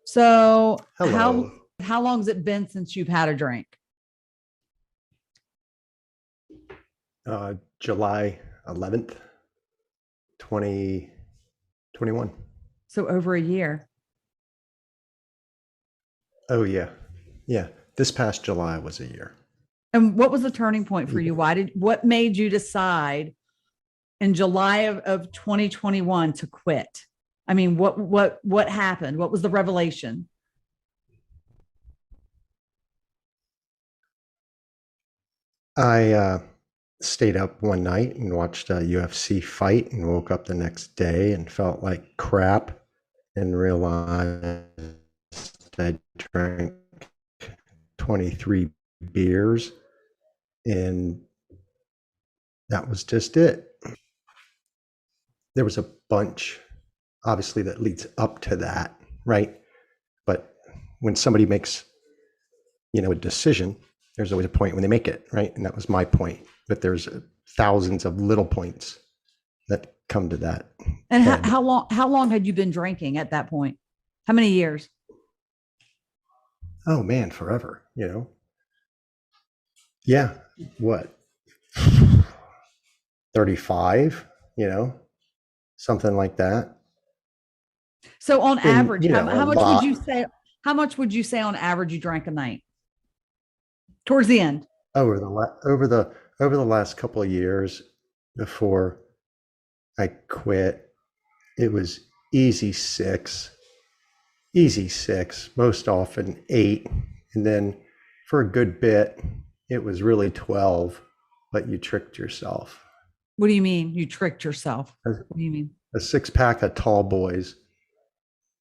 So Hello. how long has it been since you've had a drink? July 11th, 2021. So over a year. Oh, yeah. Yeah. This past July was a year. And what was the turning point for Yeah. you? What made you decide in July of 2021 to quit? I mean, what happened? What was the revelation? I stayed up one night and watched a UFC fight and woke up the next day and felt like crap and realized I drank 23 beers and that was just it. There was a bunch, obviously, that leads up to that, right? But when somebody makes, a decision, there's always a point when they make it, right? And that was my point. But there's thousands of little points that come to that And head. how long had you been drinking at that point? How many years? Oh man, forever. Yeah, what? 35, something like that. So on And, average, a how much would lot you say on average you drank a night towards the end? over the last couple of years before I quit, it was easy easy six, most often eight. And then for a good bit, it was really 12, but you tricked yourself. What do you mean? You tricked yourself. A, What do you mean? a six pack of tall boys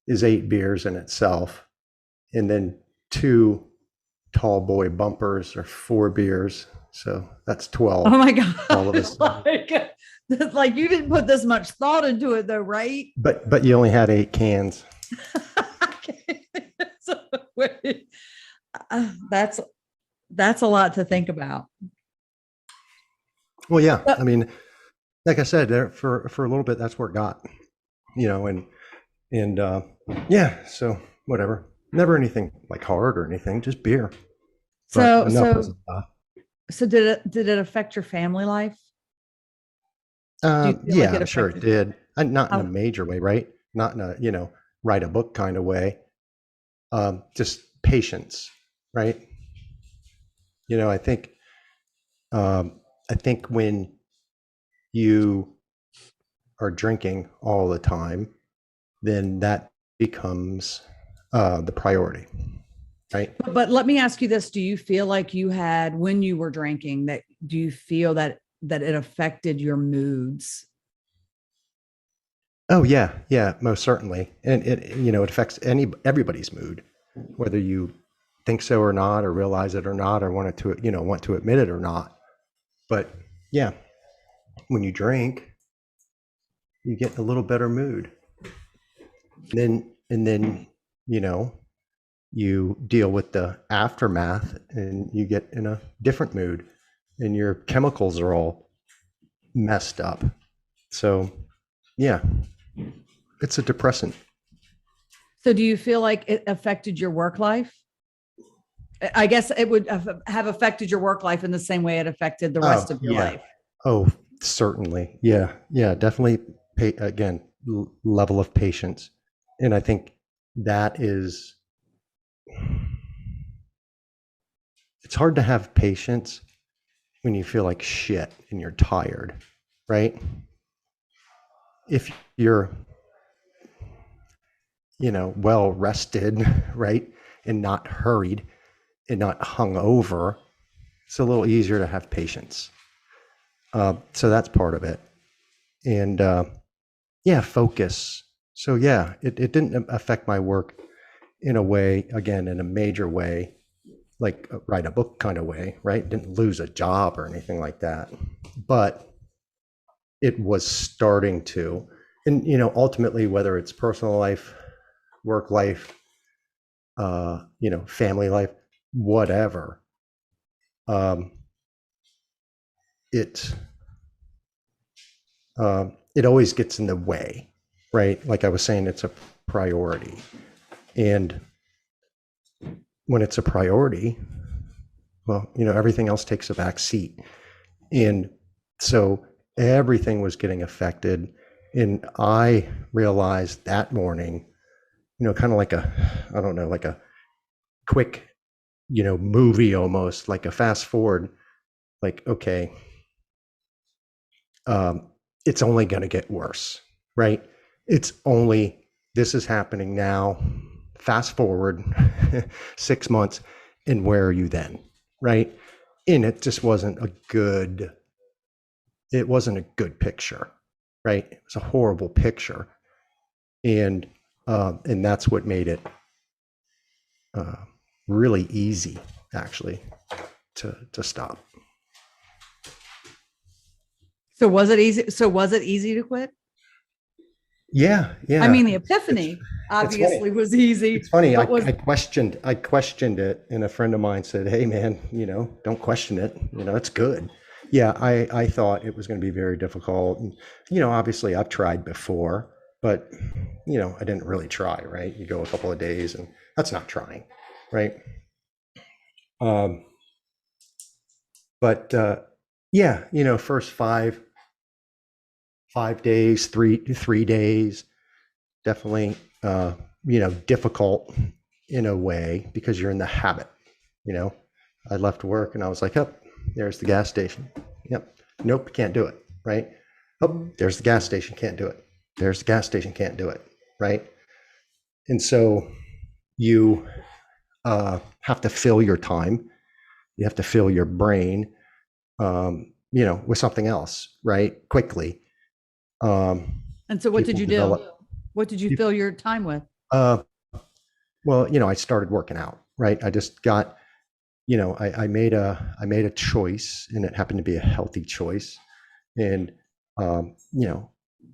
is eight beers in itself. And then two tall boy bumpers are four beers. So that's Oh 12 my all of God. us. Like you didn't put this much thought into it though, right? But you only had eight cans. So, wait, uh, that's that's a lot to think about. Well, yeah. Uh, I mean, like I said, there for a little bit, that's where it got, and yeah. So whatever. Never anything like hard or anything, just beer. But so enough was so enough. so did it affect your family life? Do you feel like Yeah, it I'm sure it affected did. Not in a how major way, right? Not in a write a book kind of way. Just patience, right? You know, I think I think when you are drinking all the time, then that becomes the priority, right? but let me ask you this. Do you feel like you had when you were drinking that do you feel that it affected your moods? Oh yeah, yeah, most certainly, and it affects everybody's mood, whether you think so or not, or realize it or not, or want to admit it or not. But yeah, when you drink, you get in a little better mood. And then you know you deal with the aftermath, and you get in a different mood, and your chemicals are all messed up. So yeah, it's a depressant. So do you feel like it affected your work life? I guess it would have affected your work life in the same way it affected the rest Oh of your yeah. life. Oh, certainly. Yeah. Yeah. Definitely. Again, level of patience. And I think that is, it's hard to have patience when you feel like shit and you're tired, right? If you're, well rested, right? And not hurried and not hung over, it's a little easier to have patience. So that's part of it. And yeah, focus. So yeah, it didn't affect my work in a way, again, in a major way, like write a book kind of way, right? Didn't lose a job or anything like that. But it was starting to. And, ultimately, whether it's personal life, work life, family life, whatever, um, it, it always gets in the way, right? Like I was saying, it's a priority. And when it's a priority, well, everything else takes a back seat. And so everything was getting affected. And I realized that morning, kind of like I don't know, like a quick, movie almost, like a fast forward, like, okay, it's only going to get worse, right? This is happening now. Fast forward 6 months, and where are you then, right? And it just wasn't a good picture, right? It was a horrible picture, and that's what made it really easy, actually, to stop. So was it easy? So was it easy to quit? Yeah. I mean, the epiphany obviously was easy. It's funny. But was I questioned it, and a friend of mine said, "Hey, man, don't question it. It's good." Yeah, I thought it was going to be very difficult, and obviously I've tried before, but I didn't really try. Right? You go a couple of days, and that's not trying, right? But yeah, first 5 days, 3 days, definitely difficult in a way because you're in the habit. I left work and I was like, oh, there's the gas station. Yep. Nope, can't do it. Right. Oh, there's the gas station, can't do it. There's the gas station, can't do it. Right. And so you have to fill your time. You have to fill your brain, with something else, right? Quickly. And so what did you do? What did you fill your time with? Well, I started working out, right? I just got, I made a choice, and it happened to be a healthy choice. And,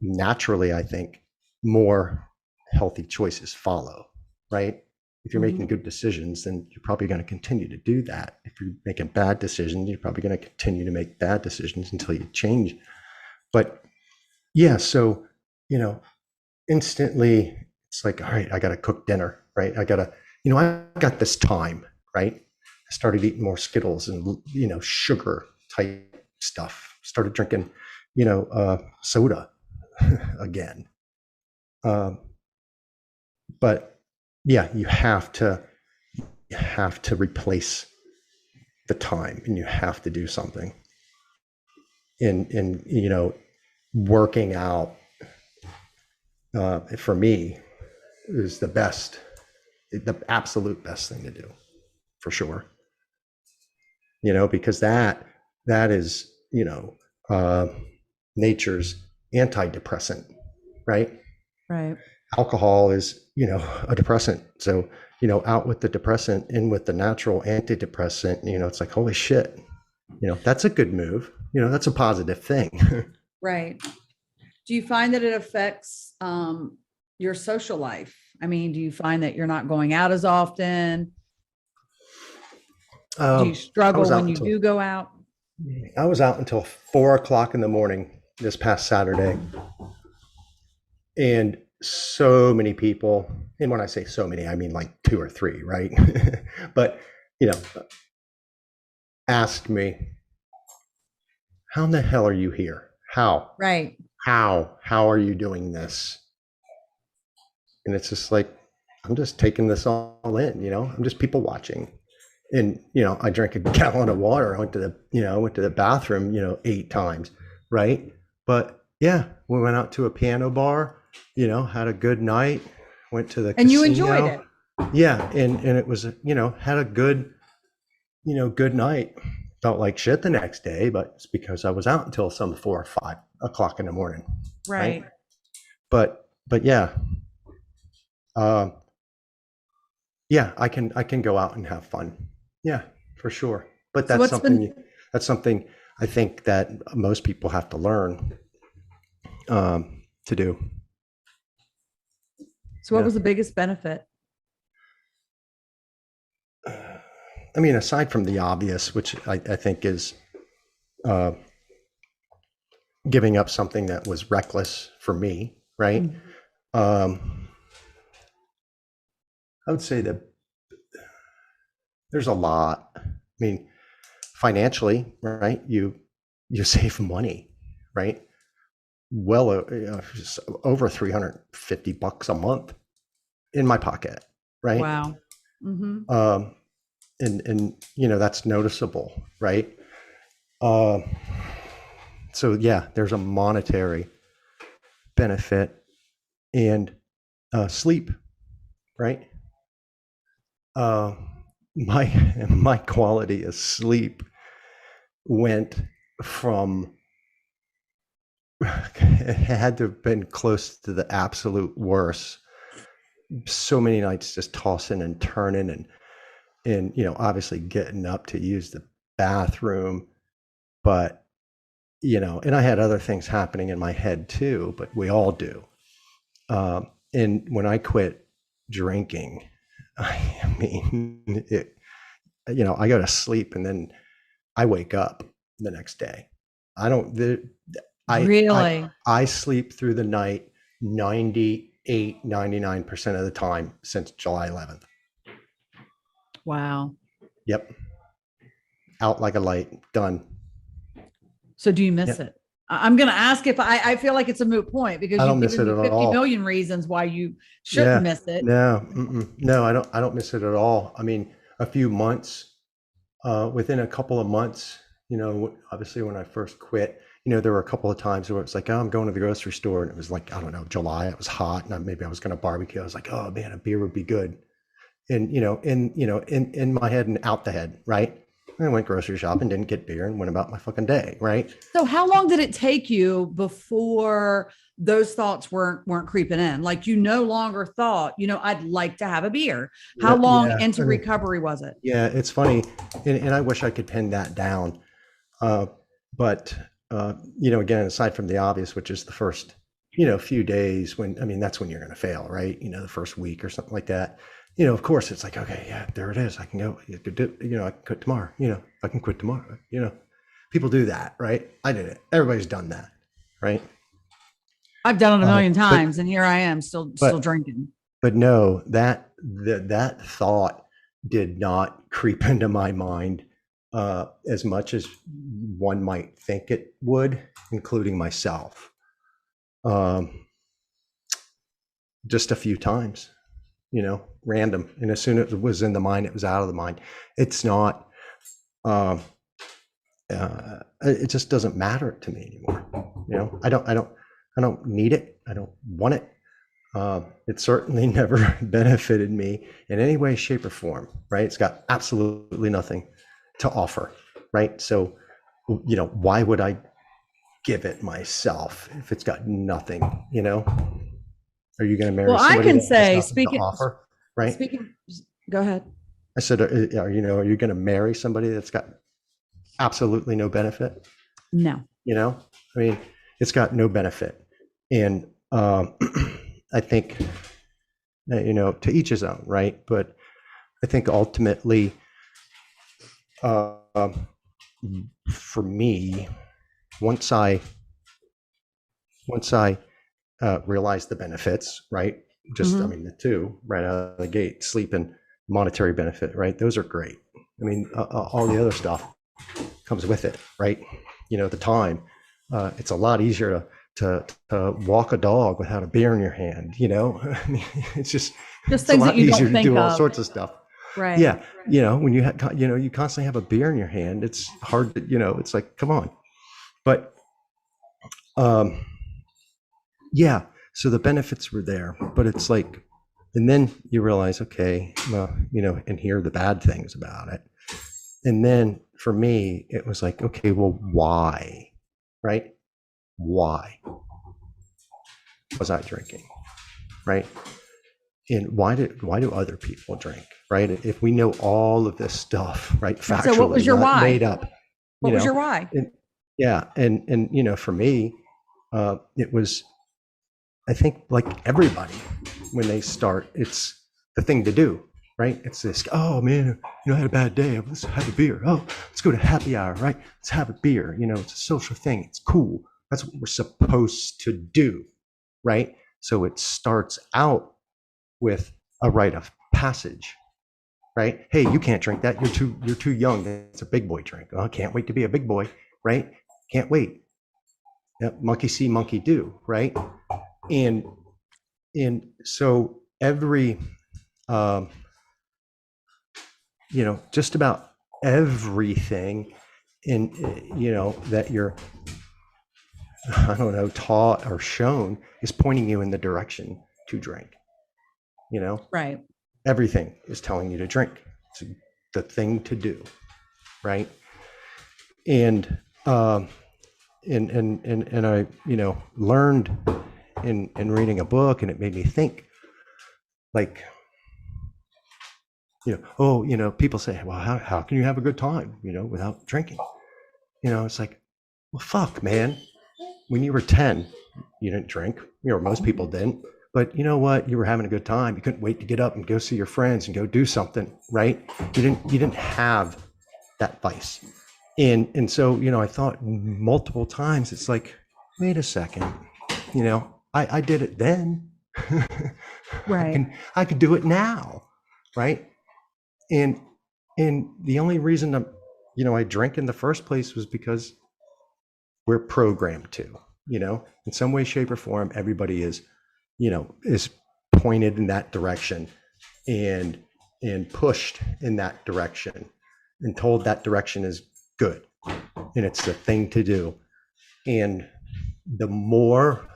naturally, I think more healthy choices follow, right? If you're making good decisions, then you're probably going to continue to do that. If you're making bad decisions, you're probably going to continue to make bad decisions until you change. But yeah, so, instantly it's like, all right, I got to cook dinner, right? I got this time, right? I started eating more Skittles and, sugar type stuff. Started drinking, soda again. But yeah, you have to replace the time, and you have to do something. In working out, for me, is the absolute best thing to do, for sure. Because that is, nature's antidepressant, right? Right. Alcohol is, a depressant. So, out with the depressant, in with the natural antidepressant, it's like, holy shit, that's a good move. That's a positive thing. Right. Do you find that it affects your social life? I mean, do you find that you're not going out as often? Do you struggle when you do go out? I was out until 4 o'clock in the morning this past Saturday. And so many people, and when I say so many, I mean like 2 or 3, right? But, asked me, how in the hell are you here? How? Right. How are you doing this? And it's just like, I'm just taking this all in, I'm just people watching. And, I drank a gallon of water. I went to the bathroom, 8 times. Right. But yeah, we went out to a piano bar, had a good night, went to the And casino. you enjoyed it. Yeah. And it was, had a good, good night. Felt like shit the next day, but it's because I was out until some 4 or 5 o'clock in the morning. Right. But yeah. Yeah, I can go out and have fun. Yeah, for sure. But So that's something I think that most people have to learn to do. So what was the biggest benefit? I mean, aside from the obvious, which I think is giving up something that was reckless for me, right? I would say that there's a lot. I mean, financially, right? You save money, right? Well, just over $350 a month in my pocket, right? Wow. Hmm. Um, and that's noticeable, right? Uh, so yeah, there's a monetary benefit and sleep, right? Uh, my my quality of sleep went from it had to have been close to the absolute worst. So many nights just tossing and turning and obviously getting up to use the bathroom, but and I had other things happening in my head too, but we all do. And when I quit drinking, I mean, I go to sleep and then I wake up the next day. I don't, the, I Really? I sleep through the night 98, 99% of the time since July 11th. Wow. Yep. Out like a light. Done. So do you miss Yep. it? I'm going to ask if I feel like it's a moot point because I you've don't miss given it me at 50 all. million reasons why you shouldn't Yeah. miss it. No. No, I don't miss it at all. I mean, a few months, within a couple of months, obviously when I first quit, there were a couple of times where it's like, oh, I'm going to the grocery store, and it was like, I don't know, July, it was hot, and maybe I was going to barbecue. I was like, oh man, a beer would be good. And in my head and out the head, right? And I went grocery shopping, didn't get beer, and went about my fucking day, right? So how long did it take you before those thoughts weren't creeping in? Like you no longer thought, I'd like to have a beer. How long Yeah, into I mean, recovery was it? yeah, it's funny, and I wish I could pin that down. Uh, but again, aside from the obvious, which is the first, few days when, I mean, that's when you're going to fail, right? The first week or something like that. Of course, it's like, okay, yeah, there it is. I can go. I can quit tomorrow. I can quit tomorrow. People do that, right? I did it. Everybody's done that, right? I've done it a Uh, million but times and here I am still but drinking. but no, that thought did not creep into my mind as much as one might think it would, including myself. Um, just a few times, random. And as soon as it was in the mind, it was out of the mind. It's not. Um, it just doesn't matter to me anymore. I don't need it. I don't want it. It certainly never benefited me in any way, shape, or form, right? It's got absolutely nothing to offer, right? So, why would I give it myself if it's got nothing, Are you going to Well, marry I somebody can that has say, nothing to speaking, offer, right? speaking, go ahead. I said, are you going to marry somebody that's got absolutely no benefit? No. I mean, it's got no benefit. And I think, to each his own, right? But I think ultimately, uh, for me, once I realized the benefits, right? Just, I Mhm. mean, the two right out of the gate, sleep and monetary benefit, right? Those are great. I mean, all the other stuff comes with it, right? The time. It's a lot easier to walk a dog without a beer in your hand. I mean, Just it's a things that lot you don't easier to think do all of. sorts of stuff. Right. Yeah, when you constantly have a beer in your hand, it's hard to, it's like, come on. But um, yeah, so the benefits were there, but it's like, and then you realize, okay, well, and here are the bad things about it. And then for me, it was like, okay, well, why? Right? Why was I drinking? Right? And why do other people drink? Right? If we know all of this stuff, right, So what was factually, your not why? made up, you What was know, your why? and yeah, and for me, it was, I think, like everybody, when they start, it's the thing to do, right? It's this, oh man, I had a bad day. Let's have a beer. Oh, let's go to happy hour, right? Let's have a beer. It's a social thing. It's cool. That's what we're supposed to do, right? So it starts out with a rite of passage, right? Hey, you can't drink that. You're too young. It's a big boy drink. Oh, I can't wait to be a big boy, right? Can't wait. Yep, monkey see, monkey do, right? And so every um, just about everything in that you're I don't know, taught or shown is pointing you in the direction to drink. Right. Everything is telling you to drink. It's the thing to do, right? And and I learned in reading a book, and it made me think, like, people say, well, how can you have a good time without drinking? It's like, well, fuck, man. When you were 10, you didn't drink. Most people didn't. But you know what? You were having a good time. You couldn't wait to get up and go see your friends and go do something, right? You didn't have that vice. And so, I thought multiple times, it's like, wait a second, I did it then. Right. I could do it now, right? And the only reason I drank in the first place was because we're programmed to, in some way, shape, or form. Everybody is pointed in that direction and pushed in that direction and told that direction is good and it's the thing to do. And the more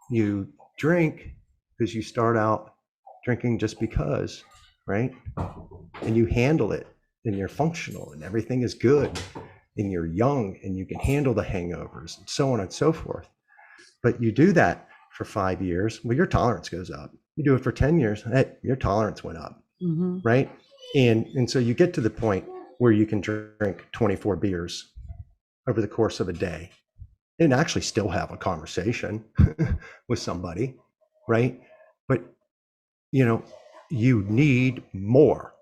you drink, because you start out drinking just because, right? And you handle it and you're functional and everything is good and you're young and you can handle the hangovers and so on and so forth. But you do that for 5 years, well, your tolerance goes up. You do it for 10 years, hey, your tolerance went up, right? And so you get to the point where you can drink 24 beers over the course of a day and actually still have a conversation with somebody, right? But you need more,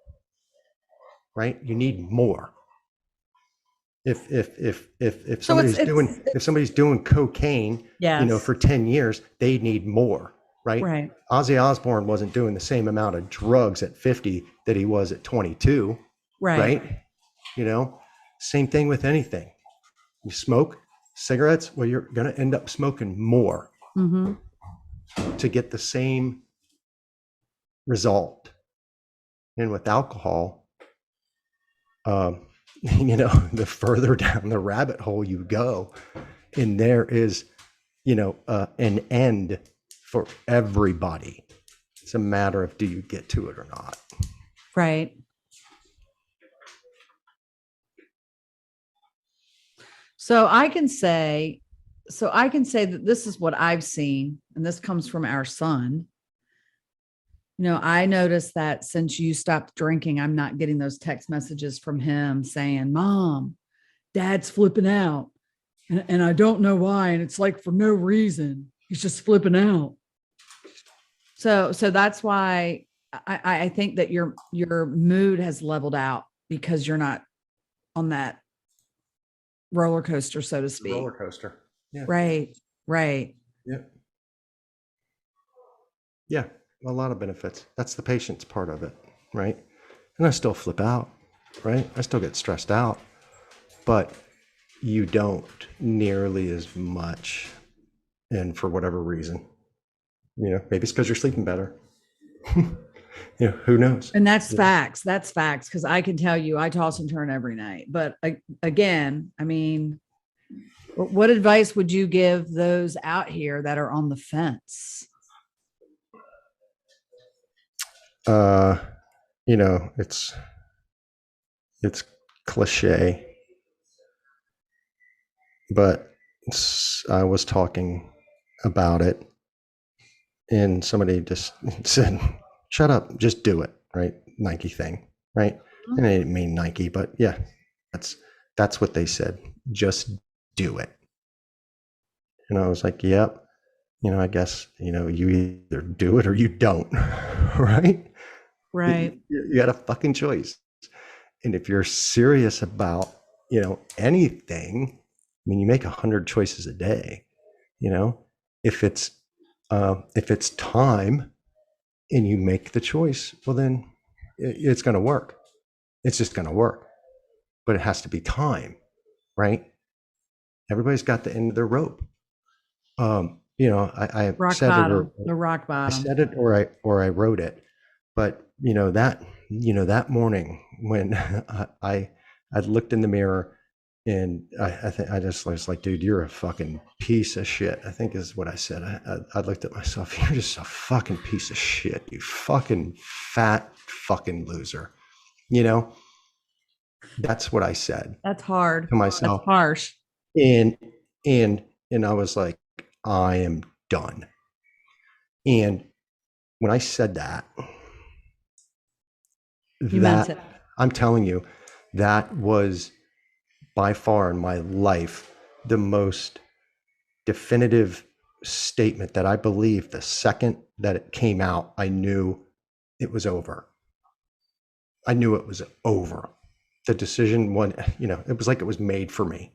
right? You need more. If So somebody's doing cocaine, yes. for 10 years, they need more, right? Right. Ozzy Osbourne wasn't doing the same amount of drugs at 50 that he was at 22, Right. right? Same thing with anything. You smoke cigarettes, well, you're going to end up smoking more to get the same result. And with alcohol, the further down the rabbit hole you go, and there is, an end for everybody. It's a matter of, do you get to it or not? Right. So I can say that this is what I've seen, and this comes from our son. I noticed that since you stopped drinking, I'm not getting those text messages from him saying, Mom, Dad's flipping out. And I don't know why. And it's like for no reason. He's just flipping out. So that's why I think that your mood has leveled out because you're not on that roller coaster, so to speak. Roller coaster. Yeah. Right. Right. Yeah. Yeah. A lot of benefits. That's the patience part of it, right? And I still flip out, right? I still get stressed out, but you don't nearly as much. And for whatever reason, maybe it's because you're sleeping better. Who knows? And that's facts. That's facts. Because I can tell you, I toss and turn every night. But again, I mean, what advice would you give those out here that are on the fence? It's cliche, but I was talking about it and somebody just said, shut up, just do it, right? Nike thing, right? And they didn't mean Nike, but yeah, that's what they said. Just do it. And I was like, yep. I guess, you either do it or you don't, right? Right. You got a fucking choice. And if you're serious about, anything, I mean, you make 100 choices a day, if it's time, and you make the choice, well, then it's going to work. It's just going to work, but it has to be time, right? Everybody's got the end of their rope. I Rock said it, or bottom, the rock I bottom. said it, or I wrote it, but that morning when I looked in the mirror, and I think I just was like, dude, you're a fucking piece of shit, I think is what I said. I looked at myself, you're just a fucking piece of shit, you fucking fat fucking loser. You know, that's what I said That's hard. to That's myself. harsh. And and I was like, I am done. And when I said that, You meant that it. I'm telling you, that was by far in my life the most definitive statement that I believe the second that it came out, I knew it was over. I knew it was over. The decision, it was like it was made for me.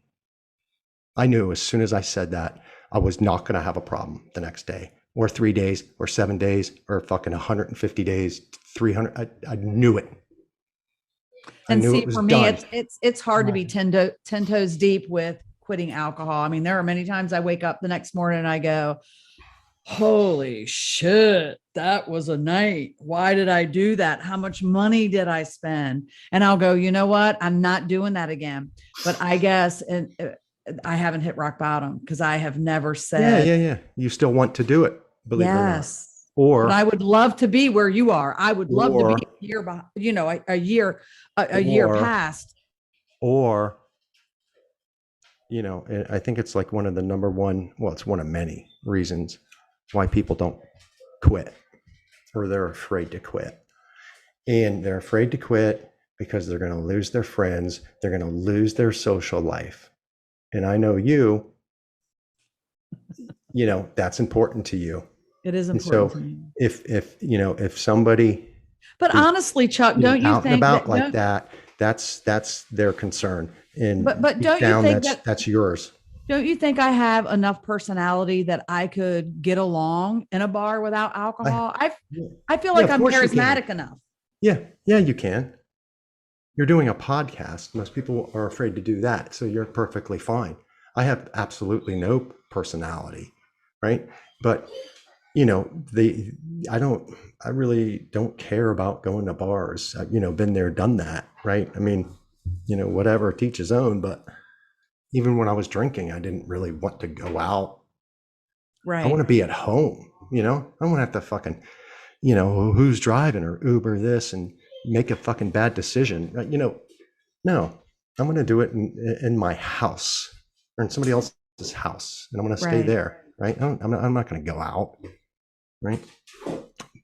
I knew as soon as I said that, I was not going to have a problem the next day, or 3 days, or 7 days, or fucking 150 days, 300. I knew it. I And knew see, it was for me, done. it's hard to be 10 toes deep with quitting alcohol. I mean, there are many times I wake up the next morning and I go, holy shit, that was a night. Why did I do that? How much money did I spend? And I'll go, you know what? I'm not doing that again. But I guess, and I haven't hit rock bottom because I have never Yeah, said yeah, yeah. You still want to do it, believe it or not. yes. But I Or, would love to be where you are. I would love to be or, a year behind, a year or, past. or, I think it's like one of the number one, well, it's one of many reasons why people don't quit, or they're afraid to quit. And they're afraid to quit because they're going to lose their friends, they're going to lose their social life. And I know that's important to you. It is And important so to me. if somebody But is honestly, Chuck, don't you out and think about that like that, that's their concern. And but deep don't you down, think that that's yours. don't you think I have enough personality that I could get along in a bar without I, alcohol? I feel yeah, like of I'm course you can. charismatic enough. Yeah, you can. You're doing a podcast. Most people are afraid to do that. So you're perfectly fine. I have absolutely no personality, right? But the I really don't care about going to bars. I've, been there, done that, right? I mean, whatever, teach his own. But even when I was drinking, I didn't really want to go out. I want Right. to be at home. I don't want to have to fucking, who's driving or Uber this and make a fucking bad decision. No, I'm going to do it in my house or in somebody else's house, and I'm going to stay Right. there, right? I'm not going to go out, right?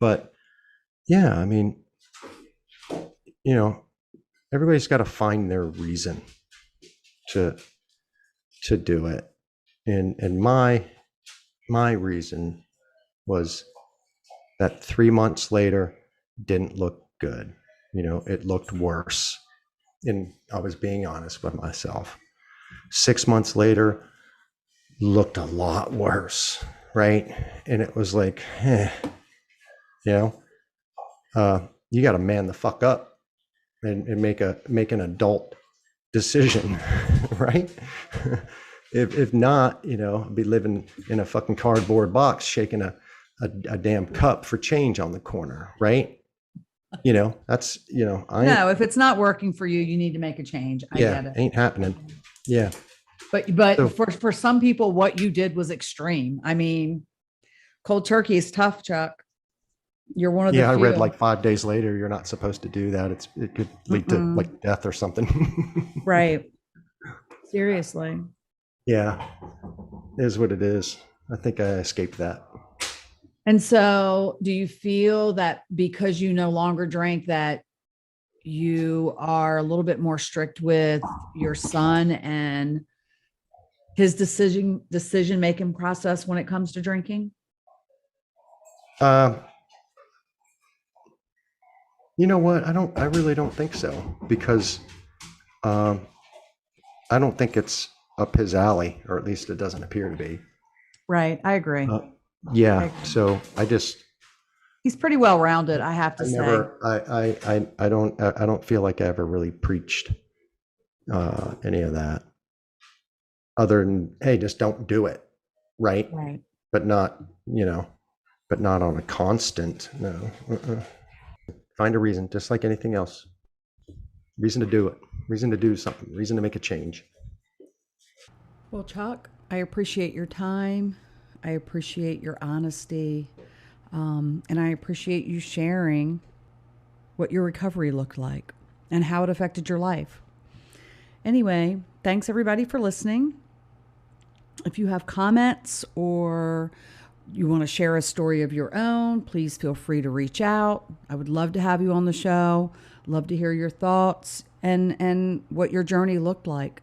But yeah, I mean, you know, everybody's got to find their reason to do it, and my reason was that 3 months later didn't look good. It looked worse, and I was being honest with myself. 6 months later looked a lot worse, right? And it was like, you know, you got to man the fuck up and make an adult decision, right? If not, I'd be living in a fucking cardboard box, shaking a damn cup for change on the corner, right? That's No, if it's not working for you, you need to make a change. I yeah, get it. ain't happening. Yeah. But So for some people, what you did was extreme. I mean, cold turkey is tough, Chuck. You're one of the yeah, I read few. like 5 days later, you're not supposed to do that. It could lead to Mm-mm. like death or something. Right. Seriously. Yeah, it is what it is. I think I escaped that. And so, do you feel that because you no longer drink, that you are a little bit more strict with your son and his decision making process when it comes to drinking? Uh, you know what? I really don't think so, because um, I don't think it's up his alley, or at least it doesn't appear to be. Right. I agree. Uh, I yeah. agree. So I just, he's pretty well rounded, I have I to say. never, I don't feel like I ever really preached any of that, other than, hey, just don't do it, right? Right. But not, but not on a constant. No. Find a reason, just like anything else. Reason to do it. Reason to do something. Reason to make a change. Well, Chuck, I appreciate your time. I appreciate your honesty. And I appreciate you sharing what your recovery looked like and how it affected your life. Anyway, thanks everybody for listening. If you have comments or you want to share a story of your own, please feel free to reach out. I would love to have you on the show. Love to hear your thoughts and what your journey looked like.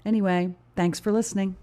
Anyway, thanks for listening.